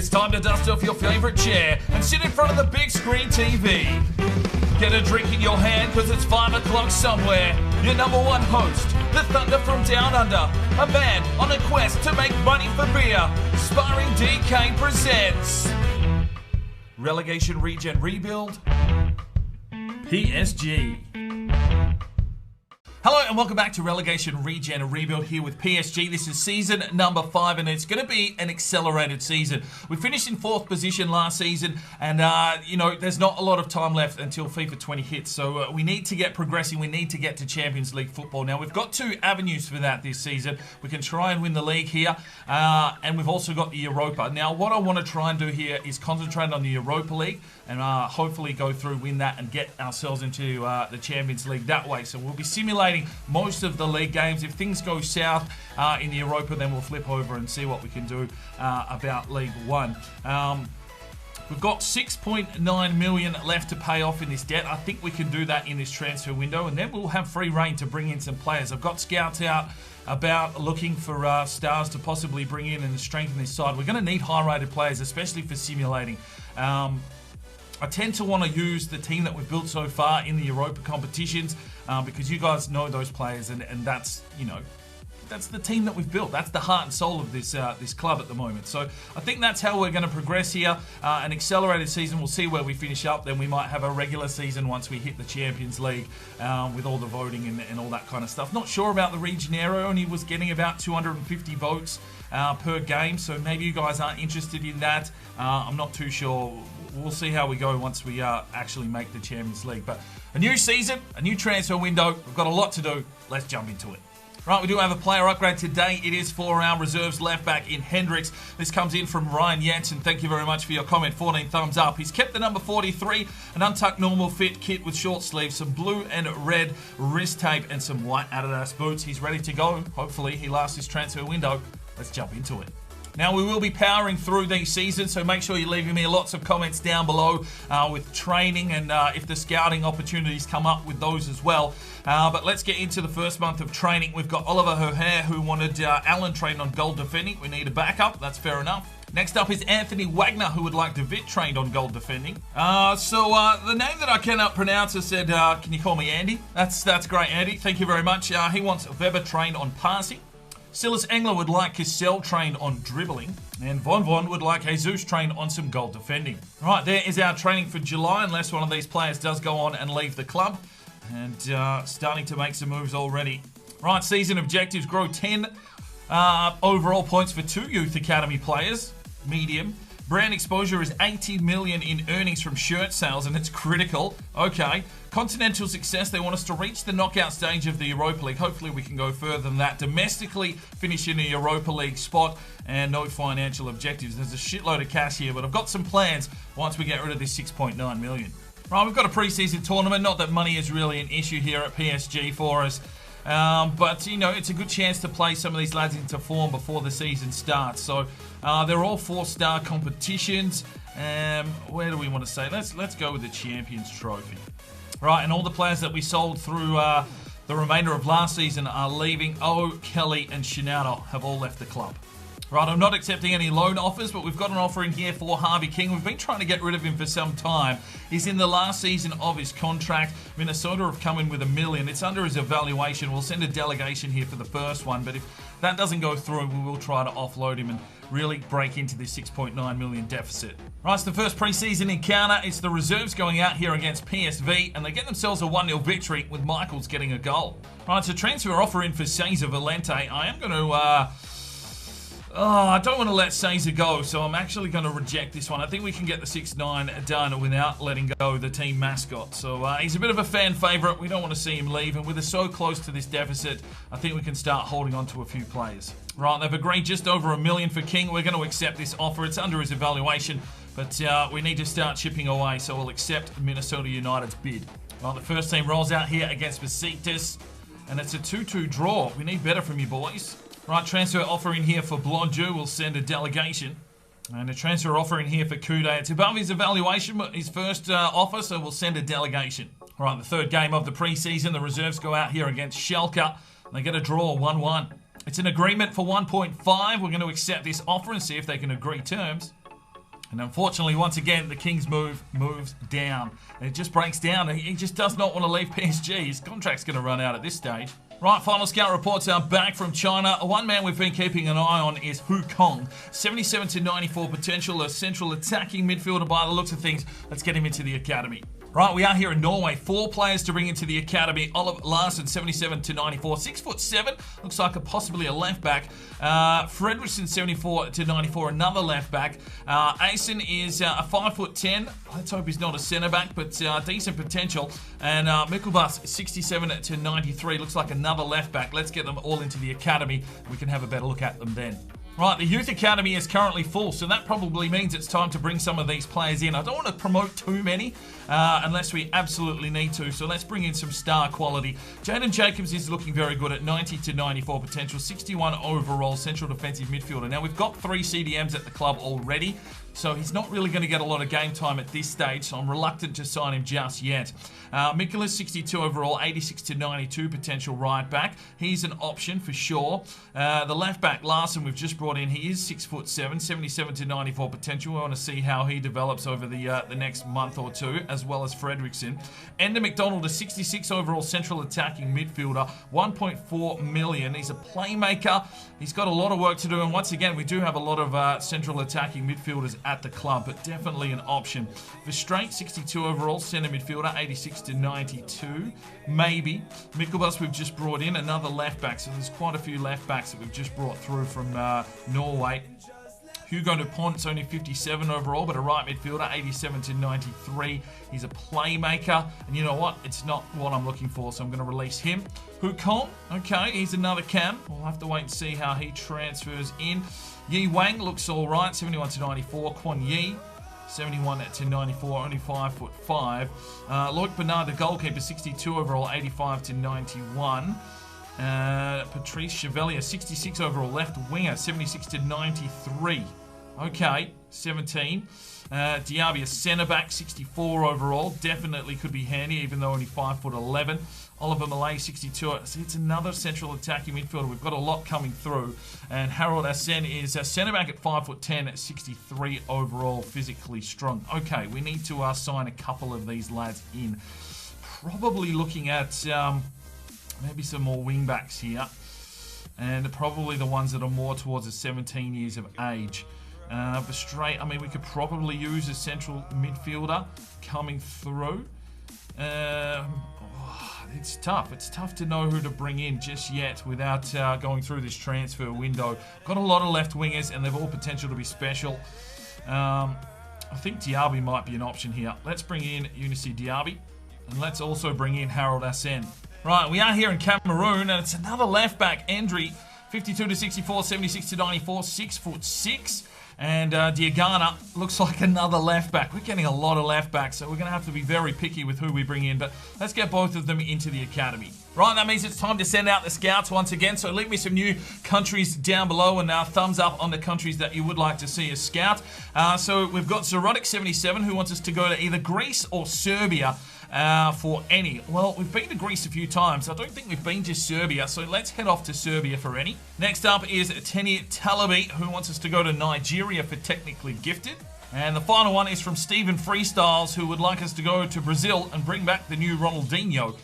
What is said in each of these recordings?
It's time to dust off your favourite chair and sit in front of the big screen TV. Get a drink in your hand because it's 5 o'clock somewhere. Your number one host, the Thunder from Down Under, a man on a quest to make money for beer. Sparring DK presents Relegation Regen Rebuild, PSG. Hello and welcome back to Relegation Regen Rebuild here with PSG. This is season number 5 and it's going to be an accelerated season. We finished in 4th position last season and, there's not a lot of time left until FIFA 20 hits. So we need to get progressing. We need to get to Champions League football. Now, we've got 2 avenues for that this season. We can try and win the league here and we've also got the Europa. Now, what I want to try and do here is concentrate on the Europa League and hopefully go through, win that and get ourselves into the Champions League that way. So we'll be simulating most of the league games. If things go south in the Europa, then we'll flip over and see what we can do about League 1. We've got 6.9 million left to pay off in this debt. I think we can do that in this transfer window, and then we'll have free reign to bring in some players. I've got scouts out about looking for stars to possibly bring in and strengthen this side. We're going to need high-rated players, especially for simulating. I tend to want to use the team that we've built so far in the Europa competitions because you guys know those players and that's, that's the team that we've built. That's the heart and soul of this club at the moment. So I think that's how we're going to progress here. An accelerated season, we'll see where we finish up. Then we might have a regular season once we hit the Champions League with all the voting and all that kind of stuff. Not sure about the Regionero, only was getting about 250 votes per game. So maybe you guys aren't interested in that. I'm not too sure. We'll see how we go once we actually make the Champions League. But a new season, a new transfer window. We've got a lot to do. Let's jump into it. Right, we do have a player upgrade today. It is for our reserves left back in Hendricks. This comes in from Ryan Jensen. Thank you very much for your comment. 14 thumbs up. He's kept the number 43, an untucked normal fit kit with short sleeves, some blue and red wrist tape, and some white Adidas boots. He's ready to go. Hopefully, he lasts this transfer window. Let's jump into it. Now, we will be powering through these seasons, so make sure you're leaving me lots of comments down below with training and if the scouting opportunities come up with those as well. But let's get into the first month of training. We've got Oliver Herrera who wanted Alan trained on goal defending. We need a backup. That's fair enough. Next up is Anthony Wagner, who would like David trained on goal defending. The name that I cannot pronounce has said, can you call me Andy? That's great, Andy. Thank you very much. He wants Weber trained on passing. Silas Engler would like Cassell trained on dribbling, and Von would like Jesus trained on some goal defending. Right, there is our training for July, unless one of these players does go on and leave the club, and starting to make some moves already. Right, season objectives: grow 10 overall points for 2 youth academy players, medium. Brand exposure is 80 million in earnings from shirt sales, and it's critical. Okay. Continental success, they want us to reach the knockout stage of the Europa League. Hopefully we can go further than that. Domestically finish in a Europa League spot and no financial objectives. There's a shitload of cash here, but I've got some plans once we get rid of this 6.9 million. Right, we've got a pre-season tournament. Not that money is really an issue here at PSG for us. But, it's a good chance to play some of these lads into form before the season starts. So, they're all 4-star competitions. Where do we want to say? Let's go with the Champions Trophy. Right, and all the players that we sold through the remainder of last season are leaving. Kelly and Shinano have all left the club. Right, I'm not accepting any loan offers, but we've got an offer in here for Harvey King. We've been trying to get rid of him for some time. He's in the last season of his contract. Minnesota have come in with $1 million. It's under his evaluation. We'll send a delegation here for the first one, but if that doesn't go through, we will try to offload him and really break into this 6.9 million deficit. Right, it's the first pre-season encounter. It's the reserves going out here against PSV, and they get themselves a 1-0 victory with Michaels getting a goal. Right, it's a transfer offer in for Cesar Valente. I am going to... I don't want to let Cesar go, so I'm actually going to reject this one. I think we can get the 6-9 done without letting go the team mascot. So he's a bit of a fan favourite. We don't want to see him leave, and with us so close to this deficit, I think we can start holding on to a few players. Right, they've agreed just over $1 million for King. We're going to accept this offer. It's under his evaluation, but we need to start chipping away, so we'll accept Minnesota United's bid. Well, the first team rolls out here against Besiktas, and it's a 2-2 draw. We need better from you boys. Right, transfer offer in here for Blondieu. We'll send a delegation. And a transfer offer in here for Kude. It's above his evaluation, his first offer, so we'll send a delegation. All right, the third game of the preseason. The reserves go out here against Schalke. They get a draw, 1-1. It's an agreement for 1.5. We're going to accept this offer and see if they can agree terms. And unfortunately, once again, the King's move moves down. And it just breaks down. He just does not want to leave PSG. His contract's going to run out at this stage. Right, final scout reports are back from China. One man we've been keeping an eye on is Hu Kong. 77 to 94 potential, a central attacking midfielder by the looks of things. Let's get him into the academy. Right, we are here in Norway. 4 players to bring into the academy. Oliver Larsen, 77 to 94. 6'7", looks like possibly a left back. Fredrickson, 74 to 94, another left back. Asen is a 5'10". Let's hope he's not a centre back, but decent potential. And Mikkelbus, 67 to 93, looks like another left back. Let's get them all into the academy. We can have a better look at them then. Right, the youth academy is currently full, so that probably means it's time to bring some of these players in. I don't want to promote too many unless we absolutely need to, so let's bring in some star quality. Jaden Jacobs is looking very good at 90 to 94 potential, 61 overall, central defensive midfielder. Now, we've got 3 CDMs at the club already, so he's not really going to get a lot of game time at this stage, so I'm reluctant to sign him just yet. Mikkelis, 62 overall, 86 to 92 potential right back. He's an option for sure. The left back, Larsen, we've just brought in. He is 6'7", 77 to 94 potential. We want to see how he develops over the next month or two, as well as Fredrickson. Ender McDonald, a 66 overall central attacking midfielder, 1.4 million. He's a playmaker. He's got a lot of work to do, and once again, we do have a lot of central attacking midfielders at the club, but definitely an option. Verstraete, 62 overall, centre midfielder, 86 to 92, maybe. Mikkelbus we've just brought in, another left back, so there's quite a few left backs that we've just brought through from Norway. Hugo Dupont's only 57 overall, but a right midfielder, 87 to 93. He's a playmaker, and you know what? It's not what I'm looking for, so I'm going to release him. Hu Kong, okay, he's another cam. We'll have to wait and see how he transfers in. Yi Wang looks all right, 71 to 94. Kwon Yi, 71 to 94, only 5'5". Loic Bernard, the goalkeeper, 62 overall, 85 to 91. Patrice Chevalier, 66 overall, left winger, 76 to 93. Okay, 17. Diaby, a centre back, 64 overall. Definitely could be handy, even though only 5'11". Oliver Malay, 62. It's another central attacking midfielder. We've got a lot coming through. And Harold Asen is a centre back at 5'10", at 63 overall, physically strong. Okay, we need to sign a couple of these lads in. Probably looking at maybe some more wing backs here. And probably the ones that are more towards the 17 years of age. Verstraete, I mean, we could probably use a central midfielder coming through. It's tough. It's tough to know who to bring in just yet without going through this transfer window. Got a lot of left wingers, and they've all potential to be special. I think Diaby might be an option here. Let's bring in Unici Diaby, and let's also bring in Harold Asen. Right, we are here in Cameroon, and it's another left back, Endry, 52 to 64, 76 to 94, 6'6". And Diagana looks like another left back. We're getting a lot of left backs, so we're going to have to be very picky with who we bring in. But let's get both of them into the academy. Right, that means it's time to send out the scouts once again. So leave me some new countries down below and thumbs up on the countries that you would like to see as scout. So we've got Zerotic77 who wants us to go to either Greece or Serbia. For any. Well, we've been to Greece a few times. I don't think we've been to Serbia, so let's head off to Serbia for any. Next up is Teni Talabi, who wants us to go to Nigeria for technically gifted. And the final one is from Stephen Freestyles, who would like us to go to Brazil and bring back the new Ronaldinho.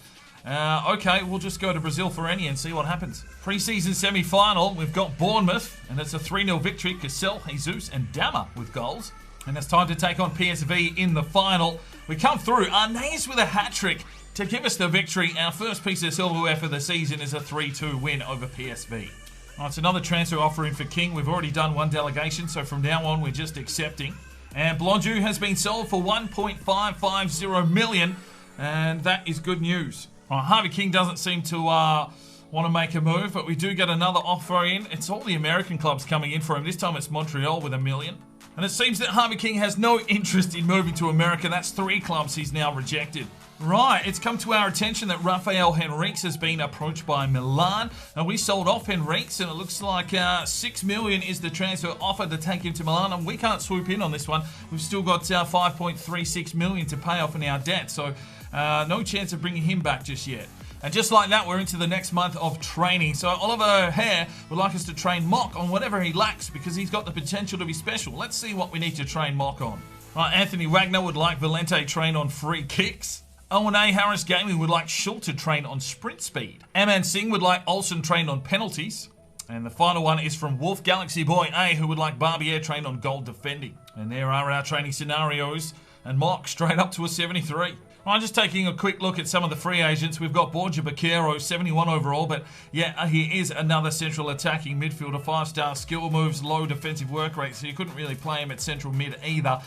Okay, we'll just go to Brazil for any and see what happens. Preseason semi-final, we've got Bournemouth, and it's a 3-0 victory. Cassell, Jesus, and Dama with goals. And it's time to take on PSV in the final. We come through, Arnaez with a hat-trick to give us the victory. Our first piece of silverware for the season is a 3-2 win over PSV. Right, it's another transfer offering for King. We've already done one delegation, so from now on we're just accepting. And Blonju has been sold for 1.550 million, and that is good news. Right, Harvey King doesn't seem to want to make a move, but we do get another offer in. It's all the American clubs coming in for him. This time it's Montreal with $1 million. And it seems that Harvey King has no interest in moving to America. That's 3 clubs he's now rejected. Right, it's come to our attention that Rafael Henriques has been approached by Milan. And we sold off Henriques, and it looks like 6 million is the transfer offer to take him to Milan. And we can't swoop in on this one. We've still got 5.36 million to pay off in our debt. So no chance of bringing him back just yet. And just like that, we're into the next month of training. So Oliver Hare would like us to train Mock on whatever he lacks because he's got the potential to be special. Let's see what we need to train Mock on. Right, Anthony Wagner would like Valente train on free kicks. Owen A. Harris Gaming would like Schultz to train on sprint speed. Aman Singh would like Olsen train on penalties. And the final one is from Wolf Galaxy Boy A, who would like Barbier train on goal defending. And there are our training scenarios. And Mock straight up to a 73. Right, just taking a quick look at some of the free agents. We've got Borja Baquero, 71 overall, but yeah, he is another central attacking midfielder, 5-star skill moves, low defensive work rate, so you couldn't really play him at central mid either.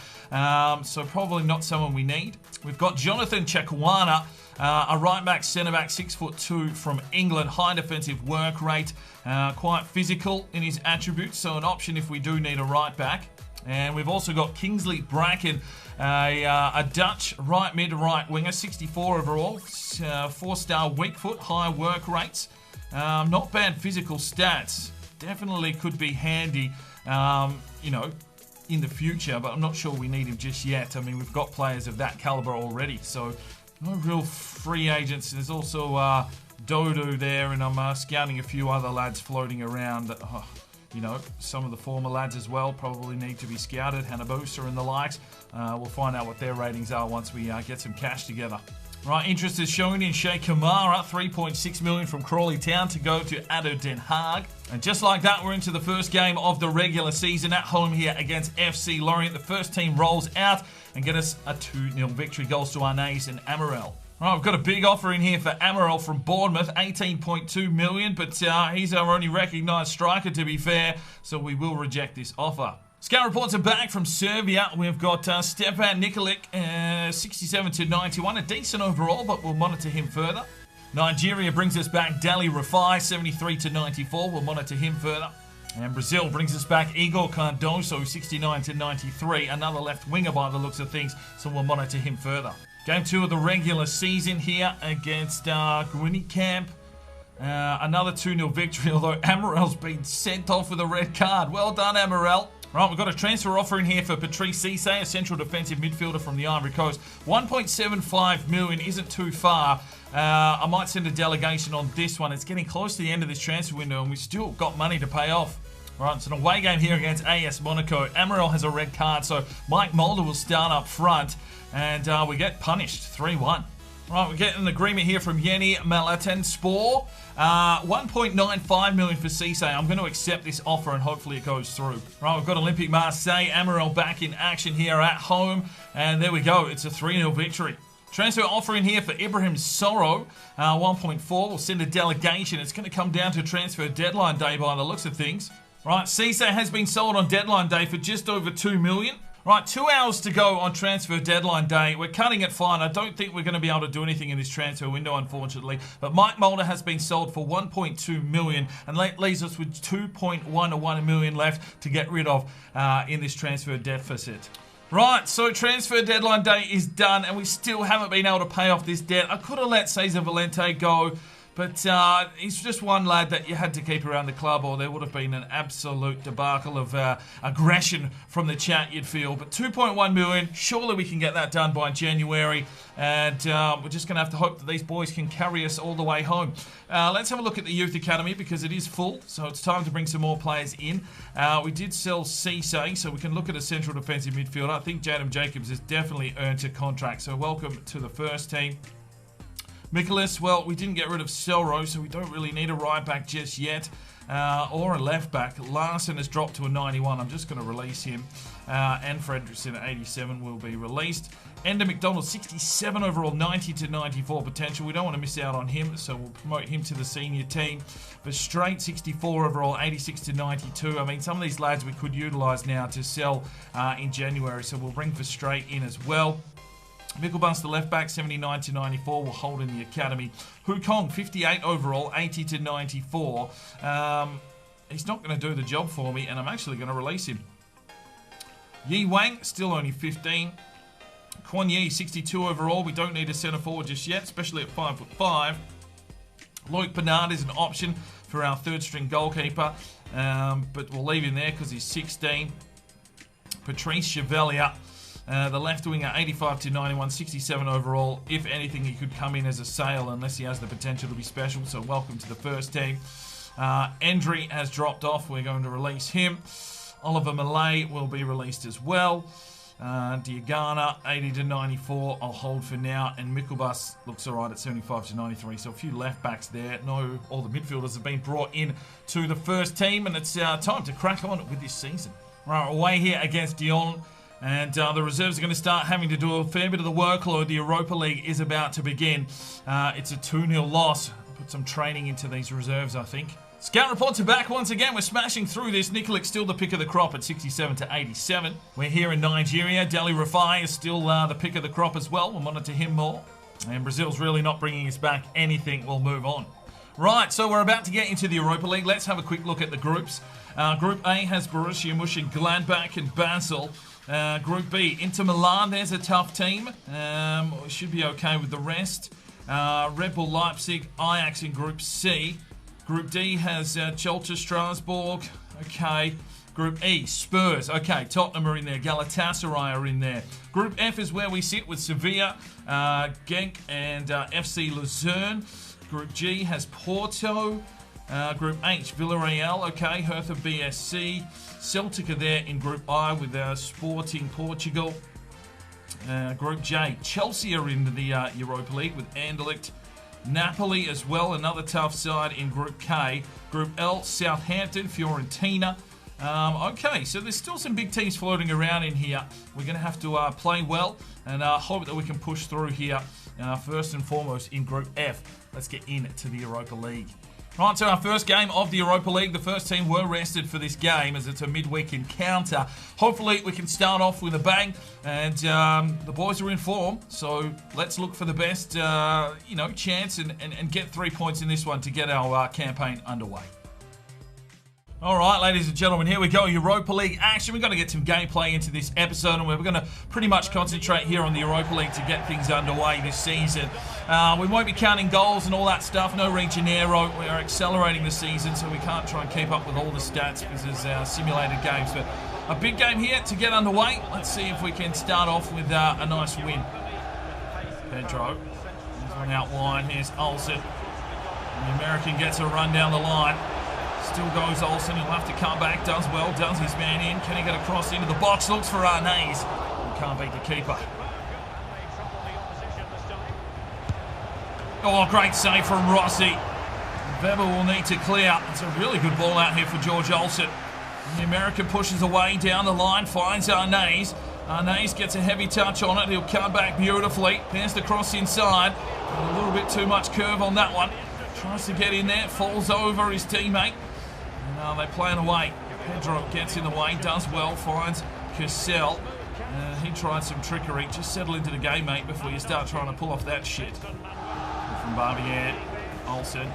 So probably not someone we need. We've got Jonathan Chakwana, a right-back, centre-back, 6'2" from England, high defensive work rate, quite physical in his attributes, so an option if we do need a right-back. And we've also got Kingsley Bracken, a Dutch right mid right winger, 64 overall, 4-star weak foot, high work rates, not bad physical stats. Definitely could be handy, you know, in the future, but I'm not sure we need him just yet. I mean, we've got players of that caliber already, so no real free agents. There's also Dodo there, and I'm scouting a few other lads floating around that, you know, some of the former lads as well probably need to be scouted. Hanabusa and the likes. We'll find out what their ratings are once we get some cash together. Right, interest is shown in Shea Kamara, 3.6 million from Crawley Town to go to ADO Den Haag. And just like that, we're into the first game of the regular season at home here against FC Lorient. The first team rolls out and get us a 2-0 victory. Goals to Arnaiz and Amarel. Right, we've got a big offer in here for Amarel from Bournemouth, 18.2 million, but he's our only recognised striker, to be fair, so we will reject this offer. Scout reports are back from Serbia. We've got Stepan Nikolic, 67 to 91, a decent overall, but we'll monitor him further. Nigeria brings us back Dali Rafai, 73 to 94, we'll monitor him further. And Brazil brings us back Igor Cardoso, 69 to 93, another left winger by the looks of things, so we'll monitor him further. Game 2 of the regular season here against Gwynny Camp. Another 2-0 victory, although Amarel's been sent off with a red card. Well done, Amarel. Right, we've got a transfer offer in here for Patrice Cisse, a central defensive midfielder from the Ivory Coast. 1.75 million isn't too far. I might send a delegation on this one. It's getting close to the end of this transfer window, and we've still got money to pay off. Right, it's an away game here against AS Monaco. Amarel has a red card, so Mike Mulder will start up front. And we get punished, 3-1. Right, we get an agreement here from Yeni Malatenspor. 1.95 million for Cisse. I'm going to accept this offer and hopefully it goes through. Right, we've got Olympique Marseille. Amarel back in action here at home. And there we go. It's a 3-0 victory. Transfer offer in here for Ibrahim Soro. 1.4. We'll send a delegation. It's going to come down to transfer deadline day by the looks of things. Right, Cisse has been sold on deadline day for just over 2 million. Right, 2 hours to go on transfer deadline day. We're cutting it fine. I don't think we're going to be able to do anything in this transfer window, unfortunately. But Mike Mulder has been sold for 1.2 million and leaves us with 2.1 million left to get rid of in this transfer deficit. Right, so transfer deadline day is done and we still haven't been able to pay off this debt. I could have let Cesar Valente go, but he's just one lad that you had to keep around the club or there would have been an absolute debacle of aggression from the chat, you'd feel. But 2.1 million, surely we can get that done by January. And we're just going to have to hope that these boys can carry us all the way home. Let's have a look at the Youth Academy because it is full. So it's time to bring some more players in. We did sell Cisse, so we can look at a central defensive midfielder. I think Jadam Jacobs has definitely earned a contract. So welcome to the first team. Nicholas, well, we didn't get rid of Selro, so we don't really need a right back just yet, or a left back. Larson has dropped to a 91. I'm just going to release him. And Fredrickson at 87 will be released. Ender McDonald, 67 overall, 90 to 94 potential. We don't want to miss out on him, so we'll promote him to the senior team. But Straight, 64 overall, 86 to 92. I mean, some of these lads we could utilise now to sell in January, so we'll bring for Straight in as well. Mickelbus, the left back, 79 to 94, will hold in the academy. Hu Kong, 58 overall, 80 to 94. He's not going to do the job for me, and I'm actually going to release him. Yi Wang, still only 15. Kwon Yi, 62 overall. We don't need a centre forward just yet, especially at 5'5". Loic Bernard is an option for our third string goalkeeper, but we'll leave him there because he's 16. Patrice Chevalier. The left winger, 85 to 91, 67 overall. If anything, he could come in as a sale unless he has the potential to be special. So welcome to the first team. Endry has dropped off. We're going to release him. Oliver Malay will be released as well. Diagana, 80 to 94, I'll hold for now. And Mickelbus looks all right at 75 to 93. So a few left backs there. No, all the midfielders have been brought in to the first team. And it's time to crack on with this season. Right, away here against Dijon. And the reserves are going to start having to do a fair bit of the workload. The Europa League is about to begin. It's a 2-0 loss. Put some training into these reserves, I think. Scout reports are back once again. We're smashing through this. Nikolic still the pick of the crop at 67 to 87. We're here in Nigeria. Deli Rafai is still the pick of the crop as well. We'll monitor him more. And Brazil's really not bringing us back anything. We'll move on. Right, so we're about to get into the Europa League. Let's have a quick look at the groups. Group A has Borussia Mönchengladbach and Basel. Group B, Inter Milan. There's a tough team. We should be okay with the rest. Red Bull Leipzig, Ajax in Group C. Group D has Chelsea, Strasbourg. Okay. Group E, Spurs. Okay, Tottenham are in there. Galatasaray are in there. Group F is where we sit with Sevilla, Genk, and FC Luzern. Group G has Porto. Group H, Villarreal. Okay, Hertha BSC. Celtic are there in Group I with Sporting Portugal. Group J, Chelsea are in the Europa League with Anderlecht. Napoli as well, another tough side in Group K. Group L, Southampton, Fiorentina. Okay, so there's still some big teams floating around in here. We're going to have to play well and hope that we can push through here. First and foremost in Group F. Let's get into the Europa League. Right, so our first game of the Europa League. The first team were rested for this game as it's a midweek encounter. Hopefully we can start off with a bang, and the boys are in form. So let's look for the best, chance and get 3 points in this one to get our campaign underway. All right, ladies and gentlemen, here we go. Europa League action. We've got to get some gameplay into this episode, and we're going to pretty much concentrate here on the Europa League to get things underway this season. We won't be counting goals and all that stuff. No Regenero. We are accelerating the season, so we can't try and keep up with all the stats because there's simulated games. But a big game here to get underway. Let's see if we can start off with a nice win. Pedro. There's one out wide. Here's Olsen. The American gets a run down the line. Still goes Olsen, he'll have to come back, does well, does his man in. Can he get across into the box? Looks for Arnays. Can't beat the keeper. Oh, great save from Rossi. Weber will need to clear. It's a really good ball out here for George Olsen. The American pushes away down the line, finds Arnays. Arnays gets a heavy touch on it. He'll come back beautifully. Pass the cross inside. A little bit too much curve on that one. Tries to get in there, falls over his teammate. They're playing away. Pedro gets in the way, does well, finds Cassell. He tried some trickery. Just settle into the game, mate, before you start trying to pull off that shit. From Barbier, Olsen.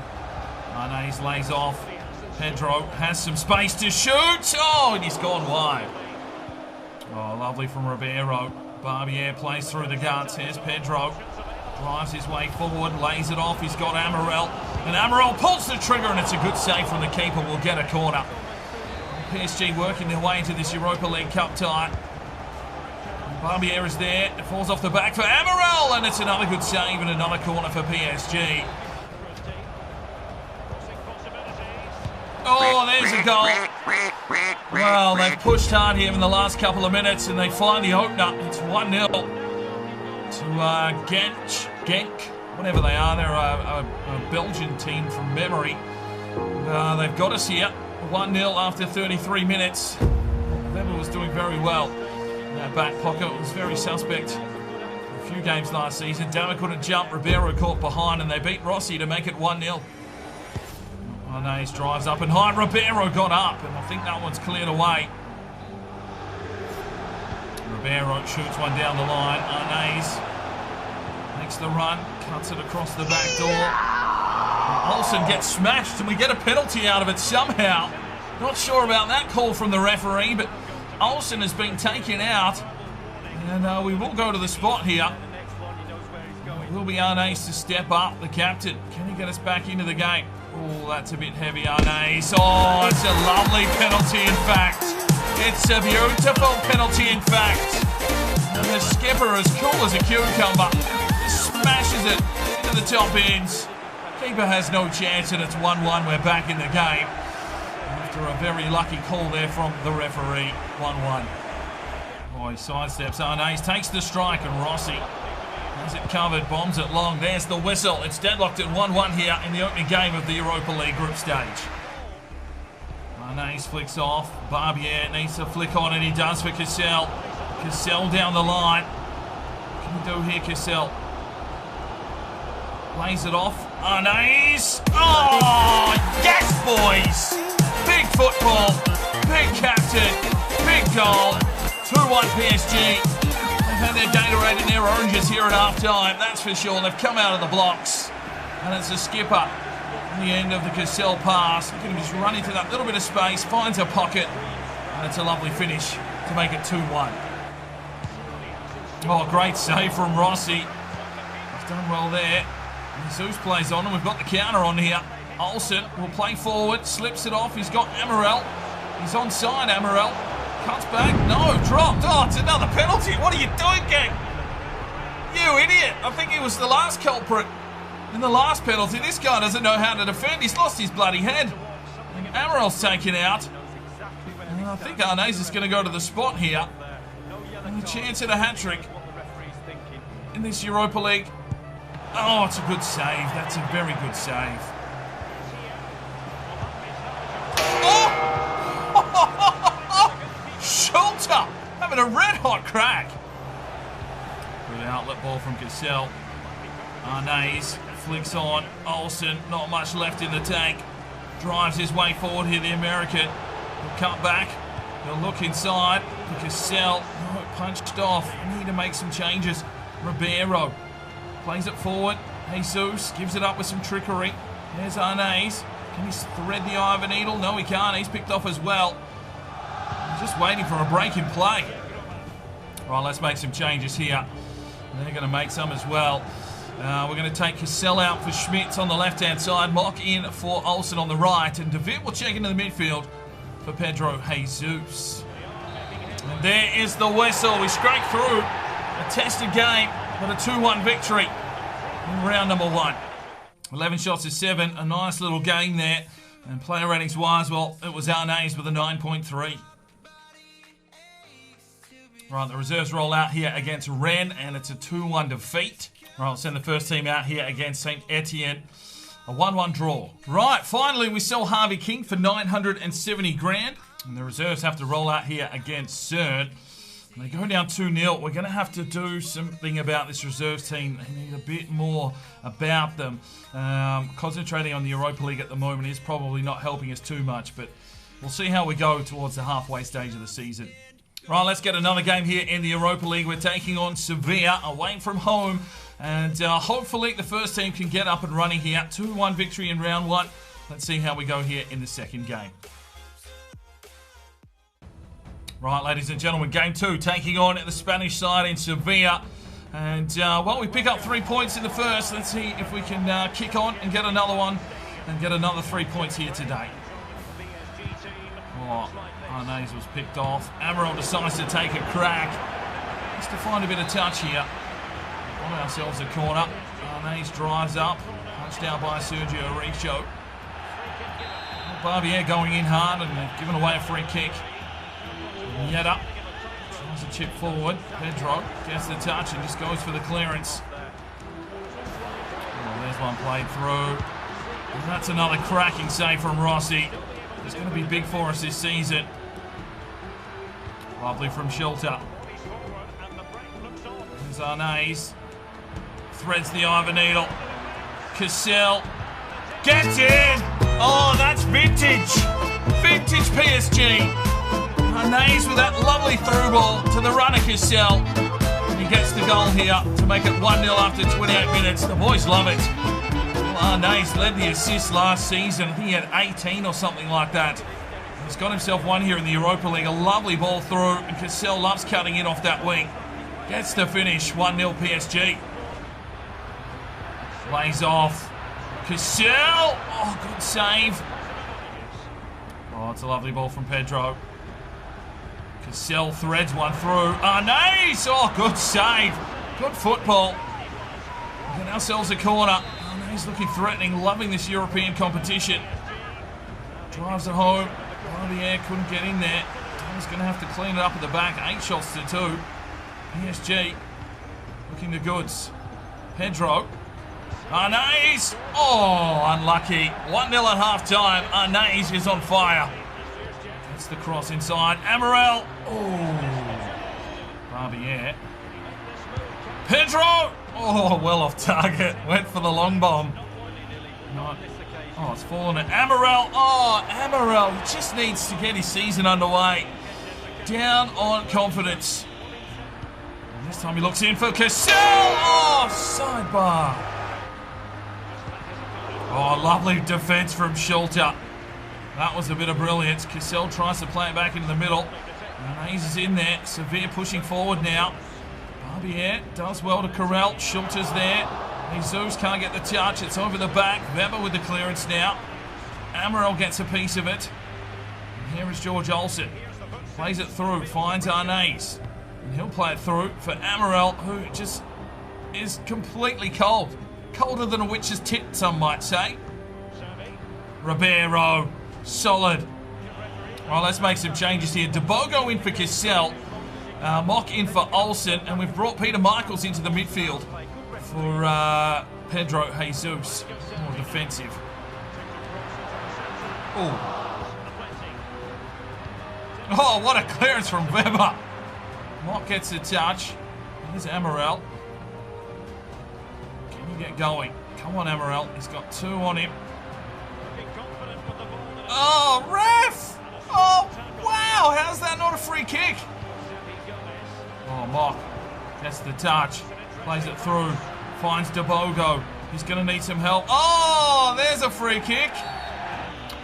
Arnays lays off. Pedro has some space to shoot. Oh, and he's gone wide. Oh, lovely from Ribeiro. Barbier plays through the guts. Here's Pedro. Drives his way forward, lays it off. He's got Amaral. And Amaral pulls the trigger, and it's a good save from the keeper. We'll get a corner. PSG working their way into this Europa League Cup tie. Barbier is there. It falls off the back for Amaral, and it's another good save and another corner for PSG. Oh, there's a goal. Well, they've pushed hard here in the last couple of minutes, and they find the opener. It's 1-0. To Genk, whatever they are. They're a Belgian team from memory. They've got us here. 1-0 after 33 minutes. Weber was doing very well. That back pocket was very suspect. A few games last season. Dama couldn't jump. Ribeiro caught behind, and they beat Rossi to make it 1-0. Arnays drives up and high. Ribeiro got up, and I think that one's cleared away. Ribeiro shoots one down the line. Arnays makes the run, cuts it across the back door. Olsen gets smashed, and we get a penalty out of it somehow. Not sure about that call from the referee, but Olsen has been taken out, and we will go to the spot here. It will be Arnays to step up, the captain. Can he get us back into the game? Oh, that's a bit heavy, Arnays. Oh, it's a lovely penalty, in fact. It's a beautiful penalty, in fact. And the skipper, as cool as a cucumber, smashes it into the top ends. Keeper has no chance, and it's 1-1. We're back in the game. After a very lucky call there from the referee. 1-1. Oh, he sidesteps Arnaise, takes the strike, and Rossi has it covered, bombs it long. There's the whistle. It's deadlocked at 1-1 here in the opening game of the Europa League group stage. Arnaise flicks off. Barbier needs to flick on, and he does for Cassell. Cassell down the line. What can he do here, Cassell? Plays it off. Arnaise. Oh, yes, boys. Big football. Big captain. Big goal. 2-1 PSG. They've had their Gatorade and their oranges here at half-time, that's for sure. They've come out of the blocks. And it's the skipper at the end of the Cassell pass. Look at him just run into that little bit of space, finds a pocket, and it's a lovely finish to make it 2-1. Oh, great save from Rossi. He's done well there. Jesus plays on, and we've got the counter on here. Olsen will play forward, slips it off. He's got Amarel. He's onside, Amarel. Cuts back. No, dropped. Oh, it's another penalty. What are you doing, gang? You idiot. I think he was the last culprit in the last penalty. This guy doesn't know how to defend. He's lost his bloody head. Amarel's taken out. And I think Arnaise is going to go to the spot here. And a chance at a hat-trick in this Europa League. Oh, it's a good save. That's a very good save. Schulter having a red-hot crack. Good outlet ball from Cassell. Arnaise flicks on. Olsen, not much left in the tank. Drives his way forward here, the American. He'll cut back. He'll look inside. Cassell, no, punched off. Need to make some changes. Ribeiro plays it forward. Jesus gives it up with some trickery. There's Arnaise. Can he thread the eye of a needle? No, he can't. He's picked off as well. Just waiting for a break in play. Right, let's make some changes here. They're going to make some as well. We're going to take Cassell out for Schmitz on the left-hand side. Mock in for Olsen on the right. And De Witt will check into the midfield for Pedro Jesus. And there is the whistle. We scraped through a tested game, but a 2-1 victory in round number 1. 11 shots to 7. A nice little game there. And player ratings wise, well, it was Arnaise with a 9.3. Right, the reserves roll out here against Rennes, and it's a 2-1 defeat. Right, I'll send the first team out here against Saint Etienne. A 1-1 draw. Right, finally we sell Harvey King for 970 grand. And the reserves have to roll out here against Cern. And they go down 2-0. We're going to have to do something about this reserves team. They need a bit more about them. Concentrating on the Europa League at the moment is probably not helping us too much, but we'll see how we go towards the halfway stage of the season. Right, let's get another game here in the Europa League. We're taking on Sevilla away from home. And hopefully the first team can get up and running here. 2-1 victory in round 1. Let's see how we go here in the second game. Right, ladies and gentlemen, game 2 taking on the Spanish side in Sevilla. And, well, we pick up 3 points in the first. Let's see if we can kick on and get another one and get another 3 points here today. Oh, Arnaise was picked off. Amarel decides to take a crack. Just to find a bit of touch here. On ourselves a corner. Arnaise drives up. Punched down by Sergio Richo. Barbier going in hard and giving away a free kick. Yetta tries to chip forward. Pedro gets the touch and just goes for the clearance. Oh, there's one played through. And that's another cracking save from Rossi. It's going to be big for us this season. Lovely from Schulter. There's Arnaise. Threads the eye of a needle. Cassell gets in. Oh, that's vintage. Vintage PSG. Arnaise with that lovely through ball to the runner Cassell. And he gets the goal here to make it 1-0 after 28 minutes. The boys love it. Arnaise led the assist last season. I think he had 18 or something like that. He's got himself one here in the Europa League. A lovely ball through, and Cassell loves cutting in off that wing. Gets the finish, 1-0 PSG. Lays off. Cassell! Oh, good save. Oh, it's a lovely ball from Pedro. Cassell threads one through. Arnaise! Oh, good save. Good football. We get ourselves a corner. Arnaise looking threatening, loving this European competition. Drives it home. Barbier couldn't get in there. He's going to have to clean it up at the back. 8 shots to 2. PSG looking the goods. Pedro. Arnaise. Oh, unlucky. 1-0 at half-time. Arnaise is on fire. That's the cross inside. Amaral. Oh. Barbier. Pedro. Oh, well off target. Went for the long bomb. Not. Oh, it's fallen at Amaral. Oh, Amaral. He just needs to get his season underway. Down on confidence. And this time he looks in for Cassell. Oh, sidebar. Oh, lovely defense from Schulter. That was a bit of brilliance. Cassell tries to play it back into the middle. Arnaise is in there. Sevilla pushing forward now. Barbier does well to corral. Schulter's there. Jesus can't get the touch. It's over the back. Weber with the clearance now. Amaral gets a piece of it. And here is George Olsen. Plays it through. Finds Arnaise. And he'll play it through for Amaral, who just is completely cold. Colder than a witch's tit, some might say. Ribeiro. Solid. Well, let's make some changes here. Debogo in for Cassell. Mock in for Olsen. And we've brought Peter Michaels into the midfield for Pedro Jesus. More defensive. Oh, what a clearance from Weber. Mock gets the touch. Here's Amaral. Can you get going? Come on, Amaral. He's got 2 on him. Oh, ref! Oh, wow! How's that not a free kick? Oh, Mock gets the touch. Plays it through. Finds Debogo. He's going to need some help. Oh, there's a free kick.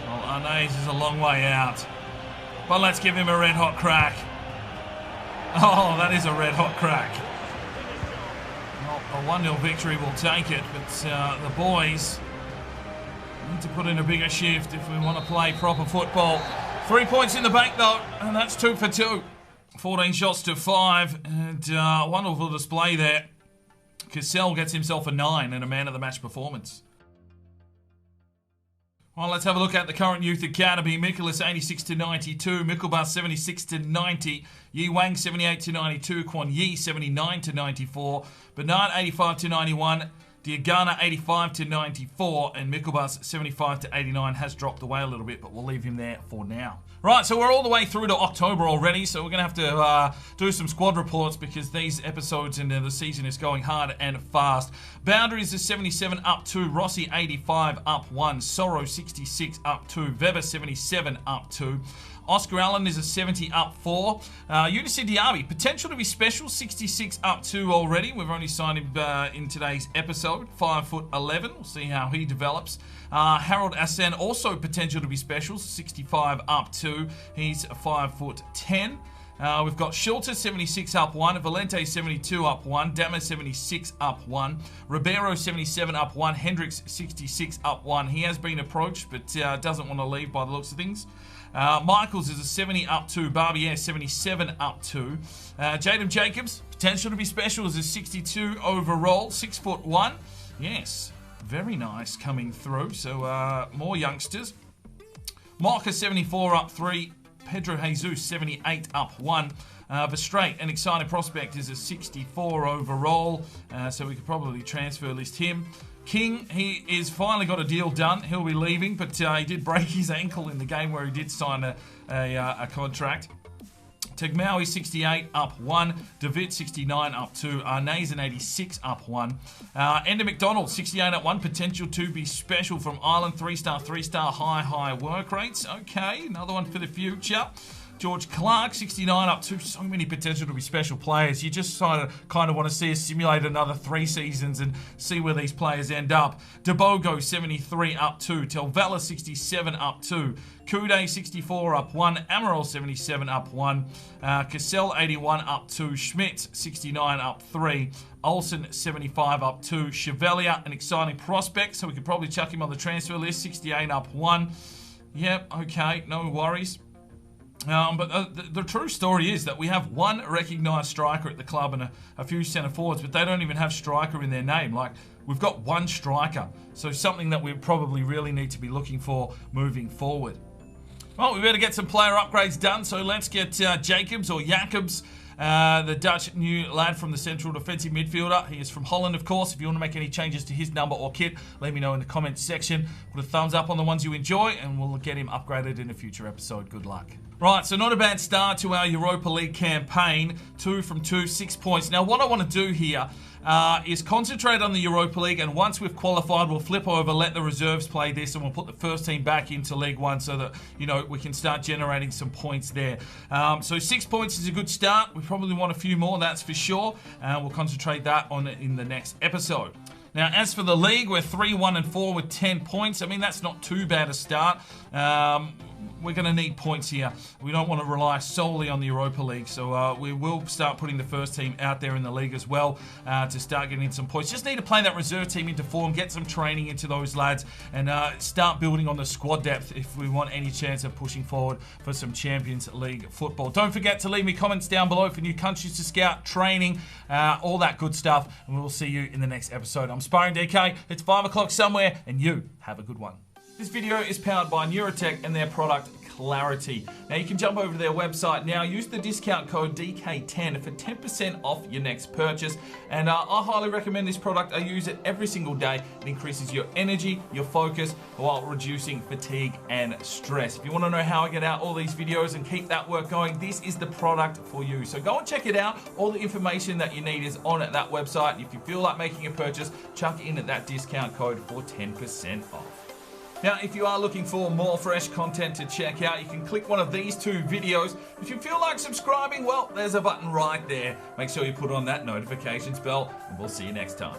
Well, Arnaise is a long way out. But let's give him a red-hot crack. Oh, that is a red-hot crack. Well, a 1-0 victory will take it, but the boys need to put in a bigger shift if we want to play proper football. 3 points in the bank, though, and that's 2 for 2. 14 shots to 5, and wonderful display there. Cassell gets himself a 9 and a man-of-the-match performance. Well, let's have a look at the current youth academy. Mikolas 86 to 92, Mickelbus 76 to 90, Yi Wang 78 to 92, Kwon Yi 79 to 94, Bernard 85 to 91, Diagana 85 to 94, and Mickelbus 75 to 89 has dropped away a little bit, but we'll leave him there for now. Right, so we're all the way through to October already, so we're going to have to do some squad reports because these episodes in the season is going hard and fast. Boundaries is 77 up 2, Rossi 85 up 1, Sorrow 66 up 2, Weber 77 up 2. Oscar Allen is a 70 up 4. Unici Diaby, potential to be special, 66 up 2 already. We've only signed him in today's episode, 5'11". We'll see how he develops. Harold Assen, also potential to be special, 65 up 2. He's 5'10". We've got Schulter 76 up 1, Valente 72 up 1, Dammer 76 up 1, Ribeiro 77 up 1, Hendricks 66 up 1. He has been approached but doesn't want to leave by the looks of things. Michaels is a 70 up 2, Barbier 77 up 2. Jaden Jacobs, potential to be special, is a 62 overall, 6'1". Yes, very nice coming through. So more youngsters. Mocha 74 up 3. Pedro Jesus 78 up 1. Verstraete, an exciting prospect, is a 64 overall. So we could probably transfer list him. King, he is finally got a deal done. He'll be leaving, but he did break his ankle in the game where he did sign a contract. Tegmaui 68 up 1, David 69 up 2, Arnaise an 86 up 1, Ender McDonald 68 up 1, potential to be special from Ireland, 3-star, high work rates. Okay, another one for the future. George Clark, 69 up 2. So many potential to be special players. You just kind of want to see us simulate another 3 seasons and see where these players end up. Debogo, 73 up 2. Telvella, 67 up 2. Kude, 64 up 1. Amaral, 77 up 1. Cassell, 81 up 2. Schmidt, 69 up 3. Olsen, 75 up 2. Chevalier, an exciting prospect, so we could probably chuck him on the transfer list, 68 up 1. Yep, okay, no worries. But the true story is that we have one recognised striker at the club and a few centre forwards, but they don't even have striker in their name. Like, we've got one striker. So something that we probably really need to be looking for moving forward. Well, we better get some player upgrades done. So let's get Jacobs or Jacobs, the Dutch new lad from the central defensive midfielder. He is from Holland, of course. If you want to make any changes to his number or kit, let me know in the comments section. Put a thumbs up on the ones you enjoy, and we'll get him upgraded in a future episode. Good luck. Right, so not a bad start to our Europa League campaign. 2 from 2, 6 points. Now, what I want to do here is concentrate on the Europa League, and once we've qualified, we'll flip over, let the reserves play this, and we'll put the first team back into League One so that, you know, we can start generating some points there. So 6 points is a good start. We probably want a few more, that's for sure. We'll concentrate that on in the next episode. Now, as for the league, we're 3-1-4 with 10 points. I mean, that's not too bad a start. We're going to need points here. We don't want to rely solely on the Europa League, so we will start putting the first team out there in the league as well to start getting some points. Just need to play that reserve team into form, get some training into those lads, and start building on the squad depth if we want any chance of pushing forward for some Champions League football. Don't forget to leave me comments down below for new countries to scout, training, all that good stuff, and we will see you in the next episode. I'm Sparring DK. It's 5 o'clock somewhere, and you have a good one. This video is powered by Neurotech and their product Clarity. Now you can jump over to their website now, use the discount code DK10 for 10% off your next purchase, and I highly recommend this product. I use it every single day. It increases your energy, your focus, while reducing fatigue and stress. If you want to know how I get out all these videos and keep that work going, this is the product for you. So go and check it out. All the information that you need is on that website. If you feel like making a purchase, chuck in at that discount code for 10% off. Now, if you are looking for more fresh content to check out, you can click one of these 2 videos. If you feel like subscribing, well, there's a button right there. Make sure you put on that notifications bell, and we'll see you next time.